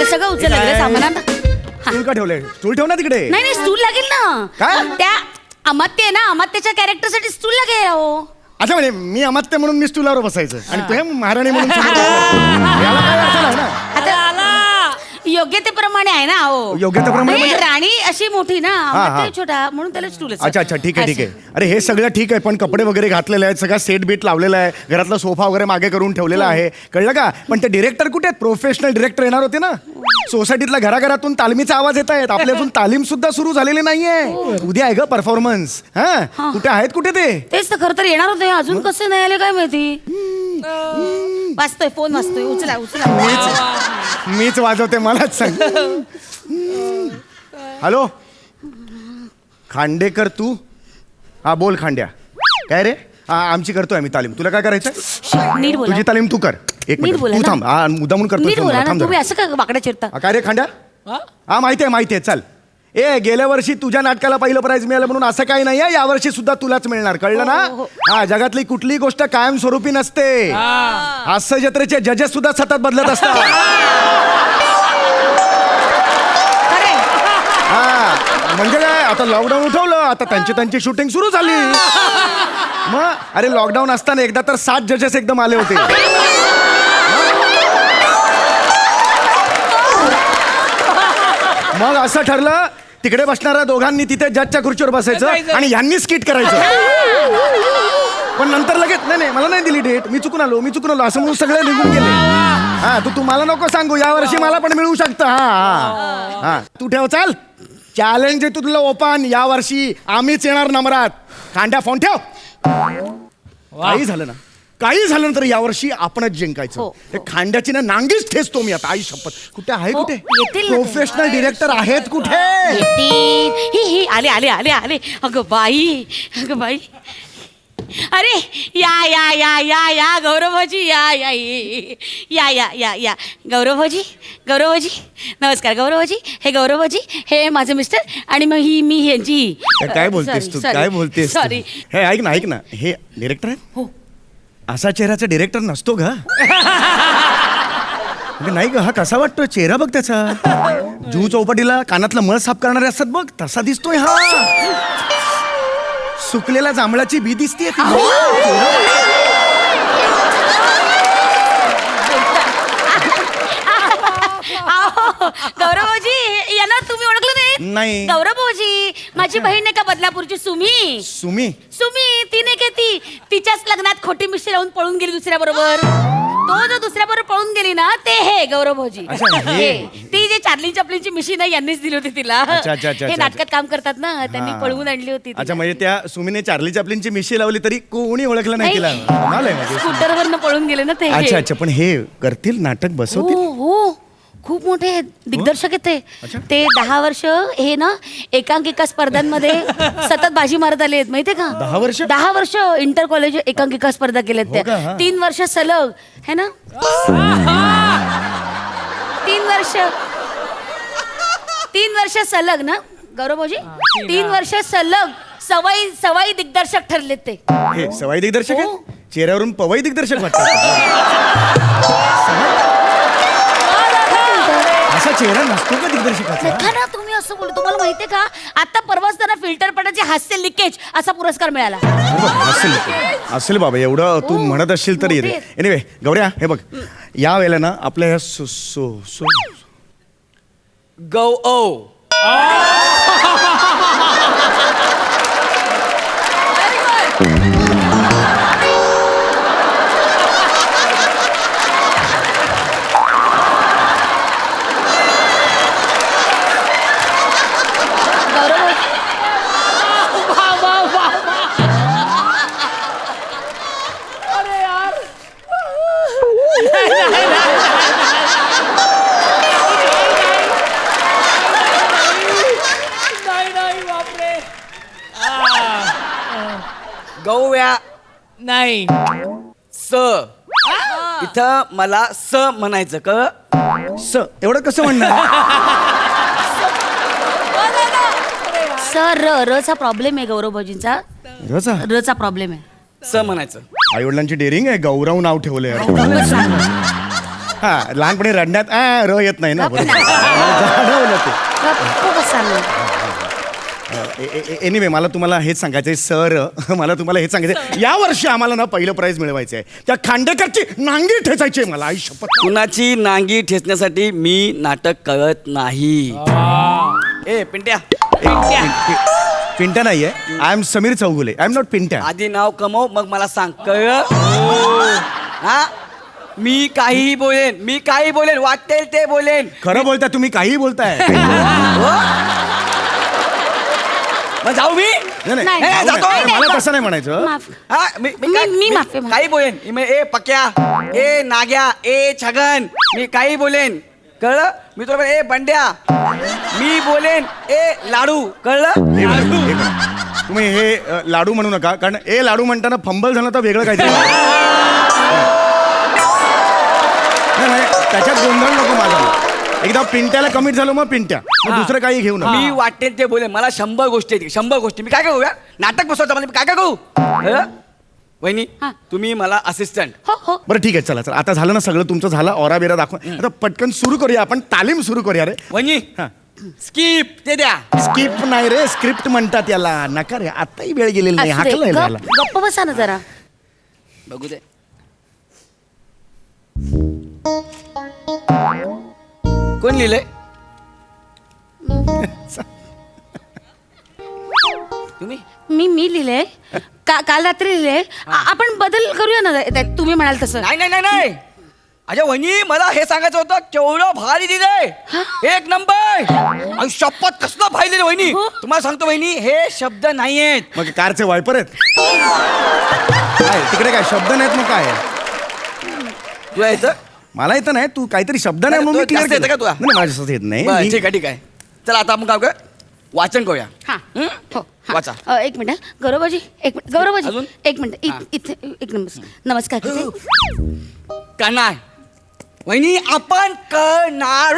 सगळं उचल लागलं सामान आता. स्टूल का ठेवलंय? स्टूल ठेव ना तिकडे. नाही स्टूल लागेल ना. काय? त्या अमात्य आहे ना, अमात्याच्या कॅरेक्टरसाठी स्टूल लागेल. हो अच्छा, म्हणजे मी अमात्य म्हणून मी स्टूलावर बसायचं आणि तू हे महाराणी म्हणून समोर बसायचं. याला काय अर्थ नाही ना. आता योग्यतेप्रमाणे आहे ना. हो योग्यतेप्रमाणे म्हणजे? राणी अशी मोठी ना, अमात्य छोटा, म्हणून त्याला स्टूल. अच्छा अच्छा, ठीक आहे ठीक आहे. अरे हे सगळं ठीक आहे, पण कपडे वगैरे घातलेले आहेत, सगळा सेट बीट लावलेला आहे, घरातला सोफा वगैरे मागे करून ठेवलेला आहे, कळलं का? पण ते डिरेक्टर कुठे आहेत? प्रोफेशनल डिरेक्टर येणार होते ना. सोसायटीतल्या घराघरातून तालमीचा आवाज येत आहेत. आपल्या अजून तालीम सुद्धा सुरू झालेली नाहीये. उद्या आहे ग परफॉर्मन्स. हा कुठे आहेत? कुठे ते? तेच तर खरं तर येणार होते, अजून कसे नाही आले काय माहिती. वाजतोय फोन, वाजतोय, उचला उचला. मीच वाजवते, मलाच सांग. हॅलो खांडेकर, तू? हा बोल खांड्या. काय रे? आमची करतोय आम्ही तालीम. तुला काय करायचं? नीट बोला. तुझी तालीम तू कर. एक मिनिट तू थांब. मुद्दामून करतो. तुम्ही असं का वाकडा चिरता? काय रे खांड्या? हा माहिती आहे चल. गेल्या वर्षी तुझ्या नाटकाला पहिलं प्राइज मिळालं म्हणून असं काही नाही आहे, यावर्षी सुद्धा तुलाच मिळणार, कळलं ना? हा, जगातली कुठलीही गोष्ट कायमस्वरूपी नसते. हास्य जत्रेचे जजेस सुद्धा सतत बदलत असतात. हा म्हणजे काय, आता लॉकडाऊन उठवलं, आता त्यांची शूटिंग सुरू झाली. मग अरे लॉकडाऊन असताना एकदा तर 7 जजेस एकदम आले होते. मग असं ठरलं, तिकडे बसणाऱ्या दोघांनी तिथे जजच्या खुर्चीवर बसायचं आणि यांनी स्किट करायचं. पण नंतर लगेच नाही मला नाही दिली डेट, मी चुकून आलो असं म्हणून सगळे निघून गेले. हा तू मला नको सांगू, यावर्षी मला पण मिळू शकतं. हा हा तू ठेव. चाल चॅलेंज आहे तुला ओपन. यावर्षी आम्हीच येणार नंबरात. खांड्या फोन ठेव. काही झालं तर यावर्षी आपणच जिंकायचं. ते खांड्याची ना नांगीच ठेचतो मी आता. आई शपथ. कुठे आहे? कुठे प्रोफेशनल डिरेक्टर आहेत? कुठे? आले आले आले आले. अगं बाई, अगं बाई. अरे या या या या या गौरवजी, या या या या या या गौरवजी. गौरवजी नमस्कार. गौरवजी, हे गौरवजी, हे माझे मिस्टर आणि मग ही मी ह्यांची. काय बोलतेस तू? काय बोलतेस? सॉरी. हे ऐक ना, हे डिरेक्टर आहे? हो. असा चेहऱ्याचा डिरेक्टर नसतो ग. नाही ग, हा कसा वाटतोय? चेहरा बघ त्याचा. जू चौपाटीला कानातला मळ साफ करणारे असतात बघ, तसा दिसतोय हा. सुकलेल्या जांभळाची बी दिसतीये. गौरवजी यांना तुम्ही ओळखलं नाही? गौरव भाऊजी, माझी बहीण आहे का बदलापूरची, सुमी. सुमी? सुमी ती नाही का, तिच्याच लग्नात खोटी मिशी लावून पळून गेली दुसऱ्याबरोबर. तो जो दुसऱ्याबरोबर पळून गेली ना, ते हे गौरव भाऊजी. ती जे चार्ली चपलीची मिशी ना, यांनीच दिली होती तिला. हे नाटकात काम करतात ना, त्यांनी पळवून आणली होती. अच्छा, म्हणजे त्या सुमीने चार्ली चपलीची मिशी लावली तरी कोणी ओळखलं नाही तिला? स्कूटरवरनं पळून गेले ना ते. अच्छा अच्छा, पण हे करतील, नाटक बसवतील? हो, खूप मोठे दिग्दर्शक आहेत ते. 10 वर्ष हे ना एकांकिका स्पर्धांमध्ये सतत बाजी मारत आले आहेत, माहितीये का? 10 वर्ष इंटर कॉलेज एकांकिका स्पर्धा केल्यात त्या. 3 वर्ष सलग है ना. 3 वर्ष सलग ना गौरव भाऊजी. 3 वर्ष सलग सवाई दिग्दर्शक ठरलेत ते. सवाई दिग्दर्शक आहेत? चेहऱ्यावरून पवई दिग्दर्शक वाटतात. असा चेहरा नसतो का दिग्दर्शकाचा? ना तुम्ही असं बोलतो. तुम्हाला माहितीये का, आता परवाच त्यांना फिल्टर पडायचे हास्य लिकेज असा पुरस्कार मिळाला. असेल बाबा, एवढं तू म्हणत असशील तर येते. एनिवे गौऱ्या, हे बघ, या वेळेला ना आपल्या ह्या गौ ओ गौव्या नाही. स इथं मला स म्हणायचं का? एवढं कसं म्हणणार? सर रचा प्रॉब्लेम आहे गौरव भाऊजींचा. रचा प्रॉब्लेम आहे. स म्हणायचं. आई वडिलांची डेअरिंग आहे, गौरव नाव ठेवलंय. हा लहानपणी रडण्यात र येत नाही ना बरोबर. जाणवलं ते. गप्प बसा ना. एनिवे मला तुम्हाला हेच सांगायचंय सर मला तुम्हाला हेच सांगायचंय या वर्षी आम्हाला ना पहिलं प्राइज मिळवायचं आहे. त्या खांडेकरची नांगी ठेचायची आहे मला. आई शपथ. कुणाची नांगी ठेचण्यासाठी मी नाटक करत नाही. ए पिंट्या पिंट्या नाहीये. I am Sameer Chougule. I am not Pintya. आधी नाव कमव मग मला सांग कळलं. हा मी काहीही बोलेन वाटेल ते बोलेन. खरं बोलताय तुम्ही काहीही बोलताय. मग जाऊ मी नाही, नाही, नाही, जातो. नाही, मला तसं नाही म्हणायचं. माफ. हा, मी माफी काही बोलेन. ए पक्या ए नाग्या ए छगन मी काही बोलेन कळलं. मी तुला ए बंड्या मी बोलेन ए लाडू कळलं. हे बघा, तुम्ही हे लाडू म्हणू नका कारण ए लाडू म्हणताना फंबल झालं तर वेगळं काहीतरी. नाही, त्याच्यात गोंधळ नको माझा. एकदा पिंट्याला कमिट झालो मग पिंट्या मग दुसरं काही घेऊ नका. मी वाटेल ते बोलेन. मला 100 गोष्टी आहेत 100 गोष्टी. मी काय करू यार नाटक बसवतो मला मी काय करू. वहिनी हा. तुम्ही मला असिस्टंट. हो हो. बरं ठीक आहे चला चला आता झालं ना सगळं तुमचं झालं. ऑरा बिरा दाखवा आता पटकन सुरू करूया आपण. तालीम सुरू करूया रे. वहिनी हा. स्किप ते द्या. स्किप नाही रे स्क्रिप्ट म्हणतात याला. नका रे आताही वेळ गेलेली नाही. असू दे. हाकलंय याला. गप्प बसा ना जरा. बघू दे. कोण लिहिलंय. तुम्ही मी लिहिलंय. काल रात्री लिहिलंय. आपण बदल करूया ना त्यात तुम्ही म्हणाल तसं. नाही नाही नाही नाही अजय वहिनी मला हे सांगायचं होतं केवढं भारी दिलंय. एक नंबर. आणि शपथ कसलं भारी दिलं वहिनी. तुम्हाला सांगतो वहिनी हे शब्द नाही आहेत. मग कारचे वायपर आहेत काय तिकडे काय शब्द नाहीत मग काय तुला येतं. मला येतं नाही. तू काहीतरी शब्द नाही म्हणून मी तुला clear जास्त येतं केलं. का तुला? नाही माझ्यासाठी येत नाही. बरं, मी- ठीक आहे ठीक आहे. चला आता आपण काय करूया? वाचन करूया. हा हं? हो हा. वाचा. एक मिनिट गौरवजी एक मिनिट गौरवजी अजून? एक मिनिट इथे एक नमस्कार किती. करणार वहिनी आपण करणार.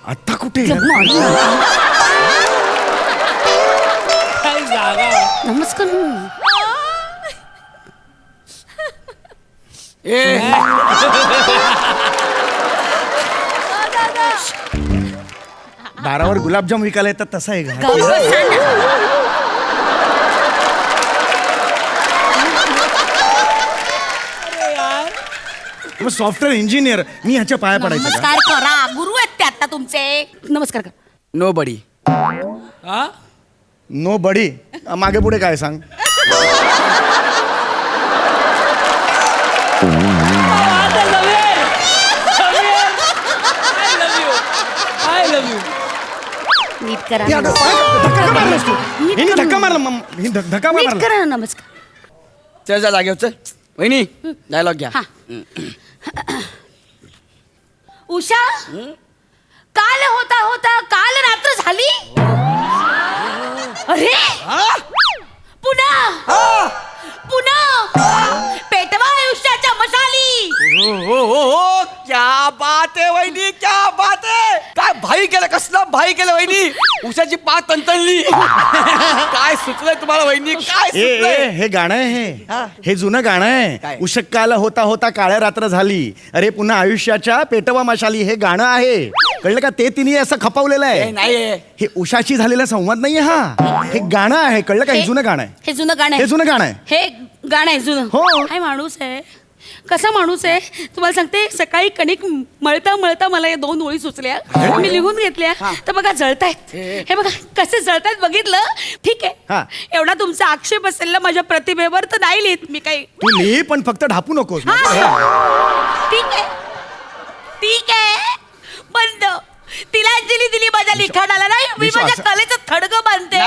आत्ता कुठे नमस्कार. ए दारावर गुलाबजाम विकायला येतात तसा आहे का. गौरव सांगा. सॉफ्टवेअर इंजिनियर मी ह्याच्या पाया पडायचं का? नमस्कार करा. गुरु आहेत ते आता तुमचे. नमस्कार करा. नो बडी. नो बडी मागे पुढे काय सांग. नीट करा. हे आता धक्का का मारलास तू? हिने धक्का मारला धक्का नीट मारला. करा ना. नमस्कार. चल जा जागेवर चल. वहिनी डायलॉग घ्या. हा. उषा काल होता होता काल रात्र झाली. अरे पुन्हा पेटवा आयुष्याच्या मशाली. हो क्या बात आहे वहिनी क्या बात आहे. काय भाई केलं कसलं भाई केलं वहिनी. उशाची पाच तंतनली. काय सुचलंय तुम्हाला वहिनी काय ए ए सुचलंय. हे गाणं आहे हा. हे जुनं गाणं काय? आहे. उशक्काला होता होता काळ्या रात्र झाली अरे पुन्हा आयुष्याच्या पेटवा मशाली हे गाणं आहे. कळलं का. ते तिने असं खपवलेलं ए, आहे. नाही हे उषाशी झालेला संवाद नाहीये हा. हे गाणं आहे. कळलं का. हे जुनं गाणं आहे. हे जुनं गाणं हे जुनं गाणं आहे. हे गाणं आहे जुनं. हो. काय माणूस आहे. कसा माणूस आहे तुम्हाला सांगते. सकाळी कणिक मळता मळता मला या 2 ओळी सुचल्या. मी लिहून घेतल्या. तर बघा जळतायत. हे बघा कसे जळतायत बघितलं. ठीक हा. आहे एवढा तुमचा आक्षेप असेल ना माझ्या प्रतिभेवर तर नाही लिहित मी काही. तू लिही पण फक्त ढापू नकोस. ठीक आहे ठीक आहे. बंद. तिला दिली माझ्या लिखाणाला नाही. मी विश्वास- माझ्या कलेचं थडगं बांधते.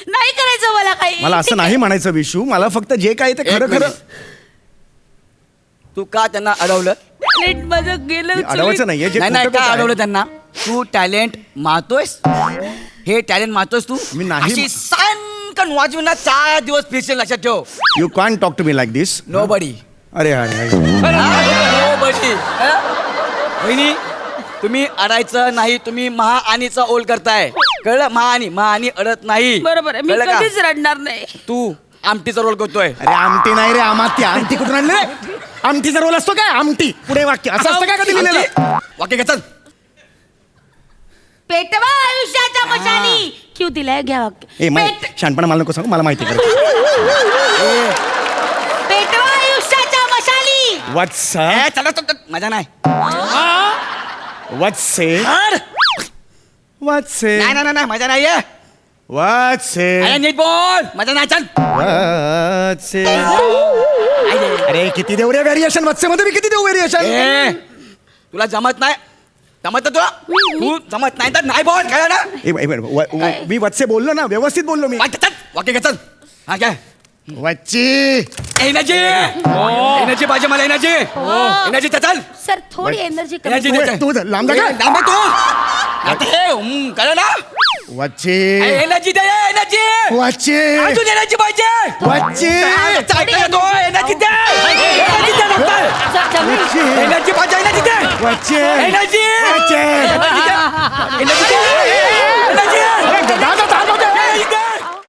नाही करायचं मला काही. मला असं नाही म्हणायचं विशू. मला फक्त जे काय ते खरं खरं. तू का त्यांना अडवलं. नीट माझं गेलं मी अडवायचं नाहीये. जे नाही नाही खोटं का खोटं आहे. अडवलं त्यांना. तू टॅलेंट मारतोयस. हे टॅलेंट मारतोस तू. मी नाही अशी सानकन वाजवून ना 4 दिवस फिरशील लक्षात ठेव. You can't talk to me like this. No buddy. अरे अरे नो बडी. वहिनी तुम्ही अडायचं नाही. तुम्ही महाआनीचा ओल करताय. कळलं मानी अडत नाही बरोबर आहे मी कळलं का? कधीच रडणार नाही. तू आमटीचा रोल करतोय अरे आमटी नाही रे आमात्य आमटी कुठून आणली रे आमटीचा रोल असतो काय आमटी पुढे वाक्य असं असतं काय कधी लिहिलेलं वाक्य घे चल पेटवा आयुष्याच्या मशाली क्यू दिलाय घ्या वाक्य ए शहाणपणा मला नको सांगू मला माहिती आहे. पेटवा आयुष्याच्या मशाली. वत्स चला मजा नाही वत्से अरे, वत्से नाही मजा नाहीये वत्से अरे नीट बोल मजा नाही चल वत्से अरे किती देऊ रे व्हेरिएशन वत्से मध्ये मी किती देऊ व्हेरिएशन ए, तुला जमत नाही जमत ना तुला तू जमत नाही तर नाही बोल कळलं ना मी वत्से बोललो ना व्यवस्थित बोललो मी वाक्य घे चल हा काय वच्ची एनर्जी पाहिजे मला एनर्जी चल सर थोडी एनर्जी एनर्जी तू लांब जा का? कळलं ना वच्ची एनर्जी दे एनर्जी वच्ची अजून एनर्जी पाहिजे वच्ची एनर्जी दे एनर्जी पाहिजे एनर्जी दे वच्ची एनर्जी वच्ची